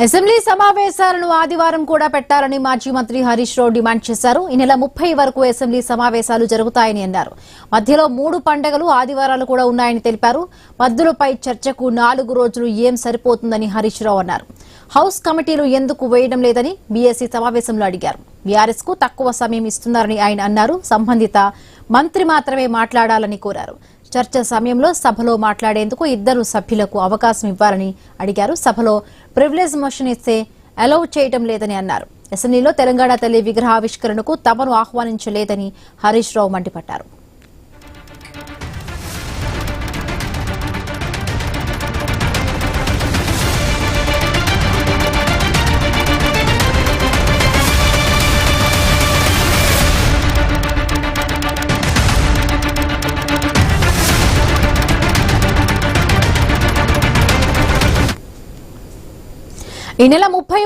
Assembly సమావేశాలను ఆదివారం కూడా పెట్టాలని మాజీ మంత్రి హరీష్ రావు డిమాండ్ చేశారు. ఈ నెల 30 వరకు అసెంబ్లీ సమావేశాలు జరుగుతాయని అన్నారు. మధ్యలో 3 పండుగలు ఆదివారాలు కూడా ఉన్నాయని తెలిపారు. పద్దులపై చర్చకు 4 రోజులు ఏం సరిపోతుందని హరీష్ రావు అన్నారు. హౌస్ కమిటీలు ఎందుకు వేయడం లేదని బీఎస్సీ సమావేశంలో అడిగారు. బీఆర్ఎస్ కు తక్కువ సమయం ఇస్తున్నారని ఆయన అన్నారు. సంబంధిత మంత్రి మాత్రమే మాట్లాడాలని కోరారు. చర్చ సమయంలో సభలో మాట్లాడేందుకు 2 సభ్యులకు అవకాశం ఇవ్వాలని అడిగారు. సభలో ప్రివిలేజ్ మోషన్ ఇస్తే అలౌ చేయడం లేదని అన్నారు. అసెంబ్లీలో తెలంగాణ తల్లి విగ్రహావిష్కరణకు తమను ఆహ్వానించలేదని హరీష్ రావు మండిపడ్డారు. ఈ నెల 30